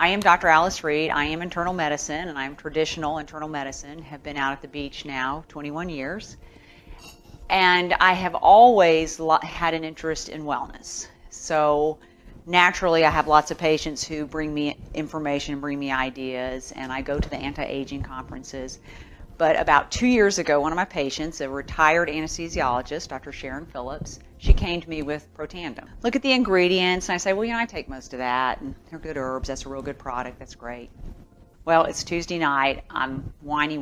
I am Dr. Alice Reed. I am internal medicine, and I'm traditional internal medicine. Have been out at the beach now 21 years. And I have always had an interest in wellness. So naturally, I have lots of patients who bring me information, bring me ideas, and I go to the anti-aging conferences. But about 2 years ago, one of my patients, a retired anesthesiologist, Dr. Sharon Phillips, she came to me with Protandim. Look at the ingredients, and I say, well, I take most of that, and they're good herbs. That's a real good product. That's great. Well, it's Tuesday night. I'm whiny.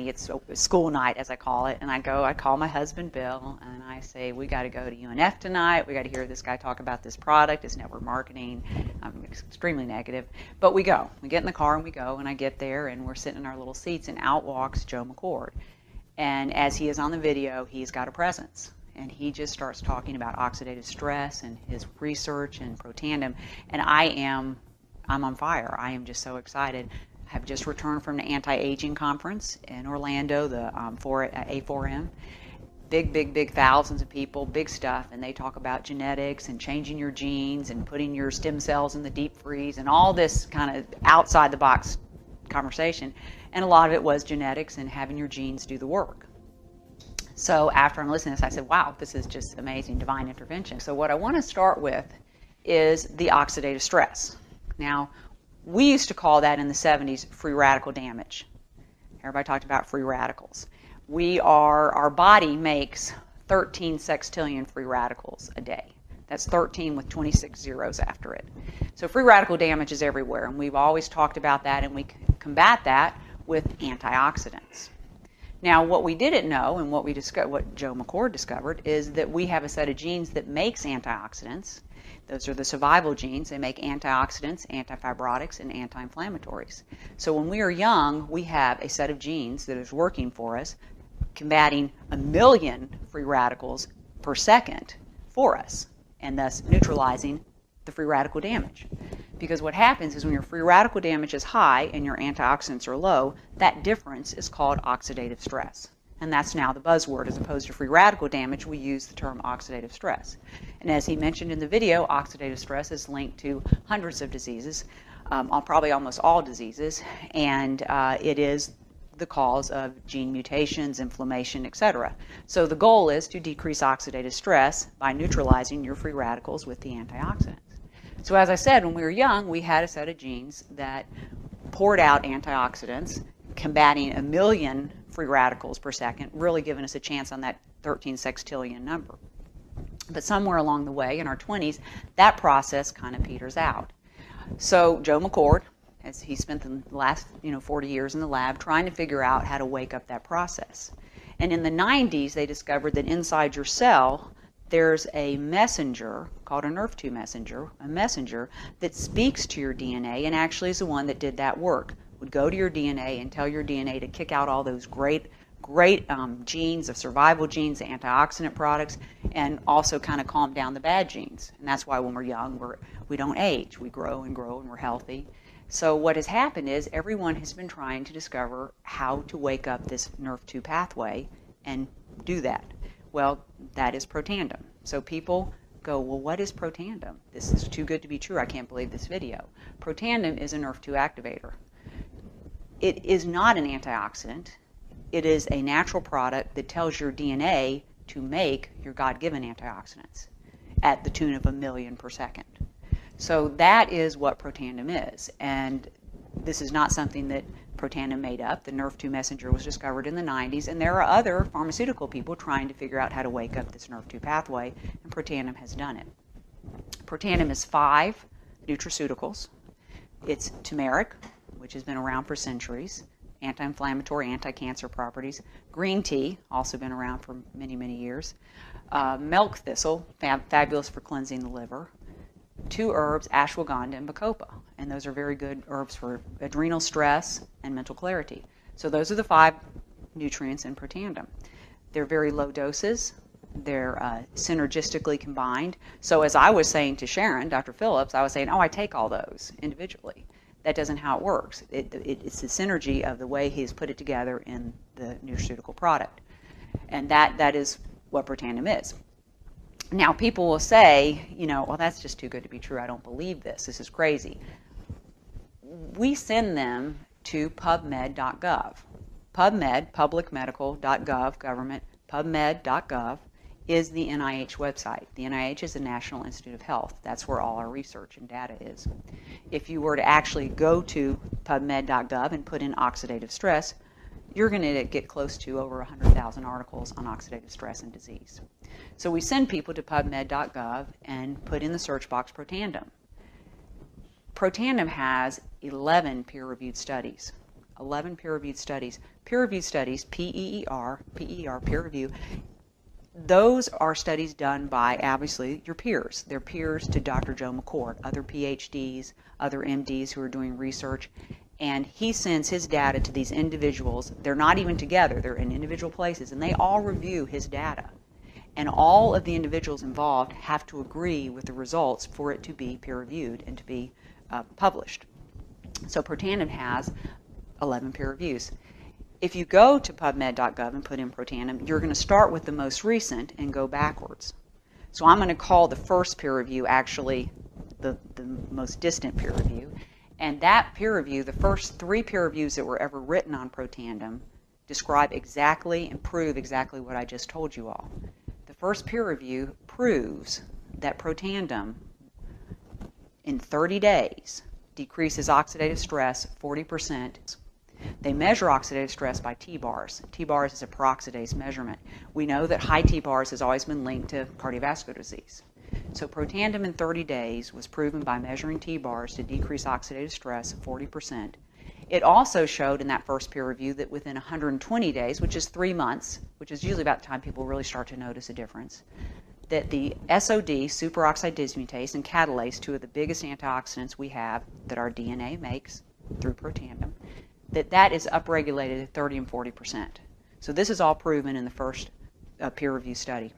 It's school night, as I call it. And I call my husband, Bill, and I say, we got to go to UNF tonight. We got to hear this guy talk about this product, his network marketing. I'm extremely negative. But we go. We get in the car and we go. And I get there, and we're sitting in our little seats, and out walks Joe McCord. And as he is on the video, he's got a presence. And he just starts talking about oxidative stress and his research and Protandim. And I'm on fire. I am just so excited. Have just returned from the anti-aging conference in Orlando, the A4M. Big thousands of people, big stuff, and they talk about genetics and changing your genes and putting your stem cells in the deep freeze and all this kind of outside the box conversation. And a lot of it was genetics and having your genes do the work. So after I'm listening to this, I said, wow, this is just amazing, divine intervention. So what I want to start with is the oxidative stress. Now, we used to call that in the 70s free radical damage. Everybody talked about free radicals. Our body makes 13 sextillion free radicals a day. That's 13 with 26 zeros after it. So free radical damage is everywhere, and we've always talked about that, and we combat that with antioxidants. Now, what we didn't know, and what Joe McCord discovered, is that we have a set of genes that makes antioxidants. Those are the survival genes. They make antioxidants, antifibrotics, and anti-inflammatories. So when we are young, we have a set of genes that is working for us, combating 1 million free radicals per second for us, and thus neutralizing the free radical damage. Because what happens is when your free radical damage is high and your antioxidants are low, that difference is called oxidative stress. And that's now the buzzword. As opposed to free radical damage, we use the term oxidative stress. And as he mentioned in the video, oxidative stress is linked to hundreds of diseases, probably almost all diseases, and it is the cause of gene mutations, inflammation, etc. So the goal is to decrease oxidative stress by neutralizing your free radicals with the antioxidants. So as I said, when we were young, we had a set of genes that poured out antioxidants, combating 1 million free radicals per second, really giving us a chance on that 13 sextillion number. But somewhere along the way, in our 20s, that process kind of peters out. So Joe McCord, as he spent the last 40 years in the lab trying to figure out how to wake up that process. And in the 90s, they discovered that inside your cell, there's a messenger called a NRF2 messenger, a messenger that speaks to your DNA and actually is the one that did that work. Would go to your DNA and tell your DNA to kick out all those great genes, the survival genes, the antioxidant products, and also kind of calm down the bad genes. And that's why when we're young, we don't age. We grow and we're healthy. So what has happened is everyone has been trying to discover how to wake up this NRF2 pathway and do that. Well, that is Protandim. So people go, well, what is Protandim? This is too good to be true. I can't believe this video. Protandim is a NRF2 activator. It is not an antioxidant. It is a natural product that tells your DNA to make your God-given antioxidants at the tune of 1 million per second. So that is what Protandim is. And this is not something that Protandim made up. The NRF2 messenger was discovered in the 90s, and there are other pharmaceutical people trying to figure out how to wake up this NRF2 pathway, and Protandim has done it. Protandim is 5 nutraceuticals. It's turmeric, which has been around for centuries, anti-inflammatory, anti-cancer properties. Green tea, also been around for many, many years. Milk thistle, fabulous for cleansing the liver. 2 herbs, ashwagandha and bacopa, and those are very good herbs for adrenal stress and mental clarity. So those are the 5 nutrients in Protandim. They're very low doses. They're synergistically combined. So as I was saying to Sharon, Dr. Phillips, I was saying, I take all those individually. That doesn't how it works. It's the synergy of the way he's put it together in the nutraceutical product. And that is what Protandim is. Now, people will say, well, that's just too good to be true. I don't believe this. This is crazy. we send them to pubmed.gov. PubMed, publicmedical.gov, government, pubmed.gov is the NIH website. The NIH is the National Institute of Health. That's where all our research and data is. If you were to actually go to pubmed.gov and put in oxidative stress, you're going to get close to over 100,000 articles on oxidative stress and disease. So we send people to pubmed.gov and put in the search box Protandim. Protandim has 11 peer-reviewed studies. 11 peer-reviewed studies. Peer-reviewed studies, P-E-E-R, peer review, those are studies done by, obviously, your peers. They're peers to Dr. Joe McCord, other PhDs, other MDs who are doing research, and he sends his data to these individuals. They're not even together. They're in individual places, and they all review his data. And all of the individuals involved have to agree with the results for it to be peer-reviewed and to be published. So Protandim has 11 peer reviews. If you go to pubmed.gov and put in Protandim, you're going to start with the most recent and go backwards. So I'm going to call the first peer review actually the most distant peer review. And that peer review, the first 3 peer reviews that were ever written on Protandim, describe exactly and prove exactly what I just told you all. The first peer review proves that Protandim in 30 days decreases oxidative stress 40%. They measure oxidative stress by T-bars. T-bars is a peroxidase measurement. We know that high T-bars has always been linked to cardiovascular disease. So Protandim in 30 days was proven by measuring T-bars to decrease oxidative stress 40%. It also showed in that first peer review that within 120 days, which is 3 months, which is usually about the time people really start to notice a difference, that the SOD, superoxide dismutase, and catalase, 2 of the biggest antioxidants we have that our DNA makes through Protandim, that is upregulated at 30 and 40%. So this is all proven in the first peer review study.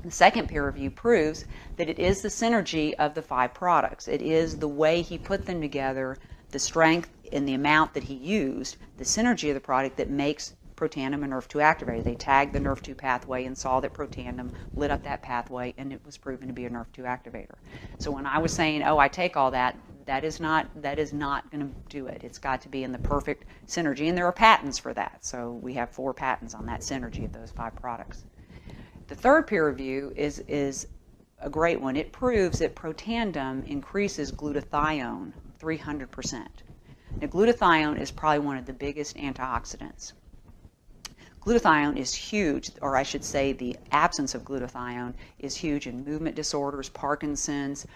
The second peer review proves that it is the synergy of the 5 products. It is the way he put them together, the strength and the amount that he used, the synergy of the product that makes Protandim a NRF2 activator. They tagged the NRF2 pathway and saw that Protandim lit up that pathway, and it was proven to be a NRF2 activator. So when I was saying, oh, I take all that, that is not going to do it. It's got to be in the perfect synergy, and there are patents for that. So we have 4 patents on that synergy of those 5 products. The third peer review is a great one. It proves that Protandim increases glutathione 300%. Now, glutathione is probably one of the biggest antioxidants. Glutathione is huge, or I should say the absence of glutathione is huge in movement disorders, Parkinson's,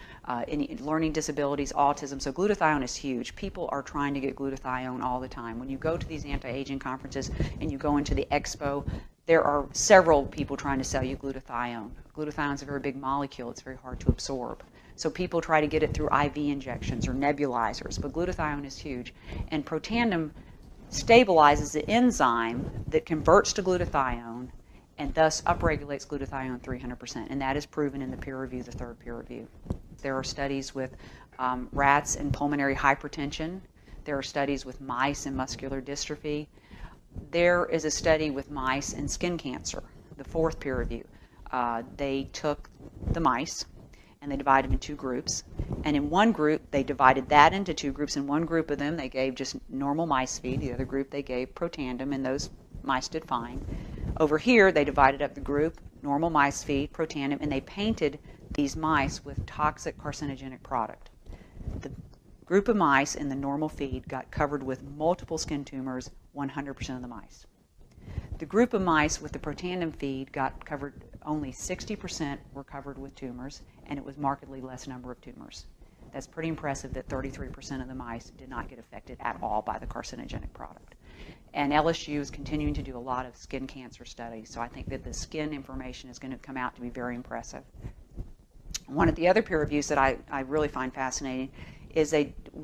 any learning disabilities, autism. So glutathione is huge. People are trying to get glutathione all the time. When you go to these anti-aging conferences and you go into the expo, there are several people trying to sell you glutathione. Glutathione is a very big molecule. It's very hard to absorb. So people try to get it through IV injections or nebulizers, but glutathione is huge. And Protandim stabilizes the enzyme that converts to glutathione and thus upregulates glutathione 300%. And that is proven in the peer review, the third peer review. There are studies with rats and pulmonary hypertension. There are studies with mice and muscular dystrophy. There is a study with mice and skin cancer, the fourth peer review. They took the mice and they divided them in 2 groups. And in one group, they divided that into 2 groups. In one group of them, they gave just normal mice feed. The other group, they gave Protandim, and those mice did fine. Over here, they divided up the group, normal mice feed, Protandim, and they painted these mice with toxic carcinogenic product. The group of mice in the normal feed got covered with multiple skin tumors, 100% of the mice. The group of mice with the Protandim feed got covered, only 60% were covered with tumors, and it was markedly less number of tumors. That's pretty impressive that 33% of the mice did not get affected at all by the carcinogenic product. And LSU is continuing to do a lot of skin cancer studies, so I think that the skin information is going to come out to be very impressive. One of the other peer reviews that I really find fascinating is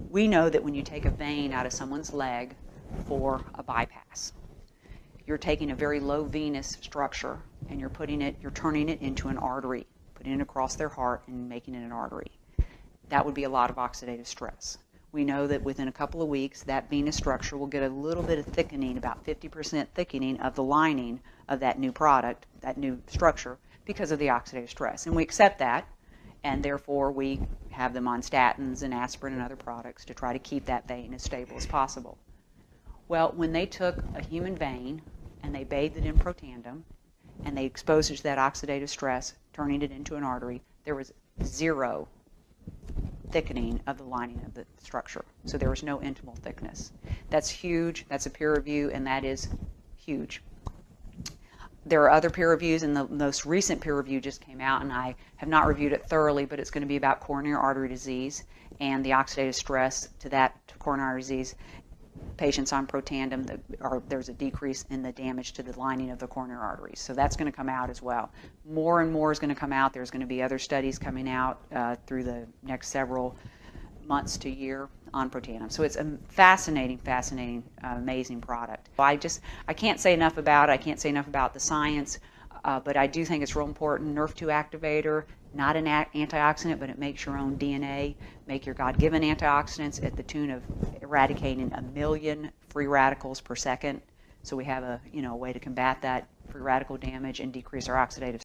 we know that when you take a vein out of someone's leg for a bypass, you're taking a very low venous structure and you're turning it into an artery, putting it across their heart and making it an artery. That would be a lot of oxidative stress. We know that within a couple of weeks, that venous structure will get a little bit of thickening, about 50% thickening of the lining of that new product, that new structure, because of the oxidative stress. And we accept that, and therefore we have them on statins and aspirin and other products to try to keep that vein as stable as possible. Well, when they took a human vein and they bathed it in Protandim and they exposed it to that oxidative stress, turning it into an artery, there was zero thickening of the lining of the structure. So there was no intimal thickness. That's huge. That's a peer review, and that is huge. There are other peer reviews, and the most recent peer review just came out, and I have not reviewed it thoroughly, but it's going to be about coronary artery disease and the oxidative stress to coronary artery disease. Patients on Protandim, there's a decrease in the damage to the lining of the coronary arteries. So that's going to come out as well. More and more is going to come out. There's going to be other studies coming out through the next several months to year on Protandim. So it's a fascinating, amazing product. I can't say enough about it. I can't say enough about the science, but I do think it's real important. Nrf2 activator, not an antioxidant, but it makes your own DNA, make your God-given antioxidants at the tune of eradicating 1 million free radicals per second. So we have a way to combat that free radical damage and decrease our oxidative